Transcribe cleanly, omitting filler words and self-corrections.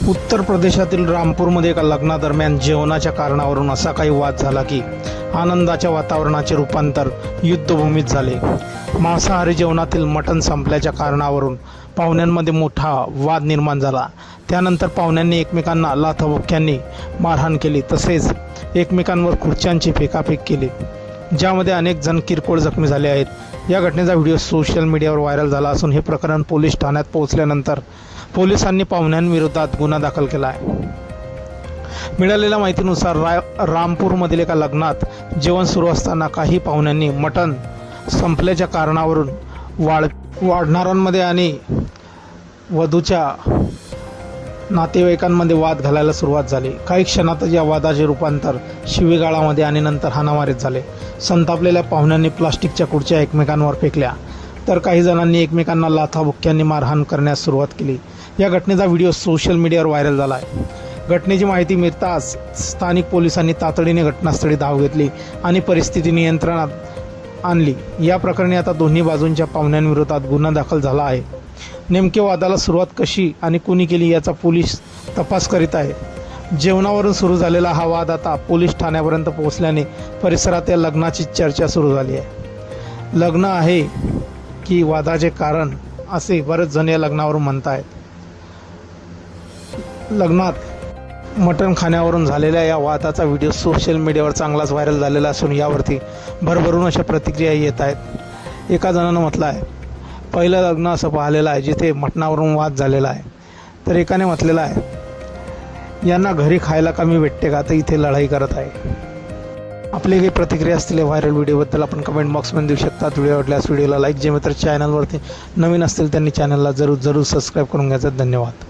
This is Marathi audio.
उत्तर प्रदेशातील रामपूरमध्ये एका लग्नादरम्यान जेवणाच्या कारणावरून असा काही वाद झाला की आनंदाच्या वातावरणाचे रूपांतर युद्धभूमीत झाले। मांसाहारी जेवणातील मटण संपल्याच्या कारणावरून पाहुण्यांमध्ये मोठा वाद निर्माण झाला। त्यानंतर पाहुण्यांनी एकमेकांना लाथाबुक्क्यांनी मारहाण केली, तसेच एकमेकांवर खुर्च्यांची फेकाफेक केली, ज्यामध्ये अनेक जण किरकोळ जखमी झाले आहेत। या घटनेचा व्हिडिओ सोशल मीडियावर व्हायरल झाला असून हे प्रकरण पोलीस ठाण्यात पोहोचल्यानंतर पोलिसांनी पाहुण्यांविरोधात गुन्हा दाखल केला आहे। मिळालेल्या माहितीनुसार रामपूरमधील एका लग्नात जेवण सुरू असताना काही पाहुण्यांनी मटण संपल्याच्या कारणावरून वाढणाऱ्यांमध्ये आणि वधूच्या नातेवाईकांमध्ये वाद घालायला सुरुवात झाली। काही क्षणातच या वादाचे रूपांतर शिवीगाळामध्ये आणि नंतर हाणामारीत झाले। संतापलेल्या पाहुण्यांनी प्लास्टिकच्या खुर्च्या एकमेकांवर फेकल्या, तर काही जणांनी एकमेकांना लाथाबुक्क्यांनी मारहाण करण्यास सुरुवात केली। या घटनेचा व्हिडिओ सोशल मीडियावर व्हायरल झाला आहे। घटनेची माहिती मिळताच स्थानिक पोलिसांनी तातडीने घटनास्थळी धाव घेतली आणि परिस्थिती नियंत्रणात आणली। या प्रकरणी आता दोन्ही बाजूंच्या पाहुण्यांविरोधात गुन्हा दाखल झाला आहे। नेमके वादाला सुरुवात कशी आणि कुणी केली याचा पोलीस तपास करीत आहेत। जेवणावरून सुरू झालेला हा वाद आता पोलीस ठाण्यापर्यंत पोहोचल्याने परिसरात या लग्नाची चर्चा सुरू झाली आहे। लग्न आहे की वादाचे कारण, असे बरेच जण या लग्नावरून म्हणत आहेत। लग्नात मटण खाण्यावरून झालेल्या या वादाचा व्हिडिओ सोशल मीडियावर चांगलाच व्हायरल झालेला असून यावरती भरभरून अशा प्रतिक्रिया येत आहेत। एका जणानं म्हटलं आहे, पहिलं लग्न असं पाहिलेलं आहे जिथे मटणावरून वाद झालेला आहे। तर एकाने म्हटलेलं आहे, यांना घरी खायला कमी भेटते का, तर इथे लढाई करत आहे। आपली काही प्रतिक्रिया असतील व्हायरल व्हिडिओबद्दल आपण कमेंट बॉक्समध्ये देऊ शकतात। व्हिडिओ आवडल्यास व्हिडिओला लाईक, जे मित्र चॅनलवरती नवीन असतील त्यांनी चॅनलला जरूर सबस्क्राईब करून घ्यायचं। धन्यवाद।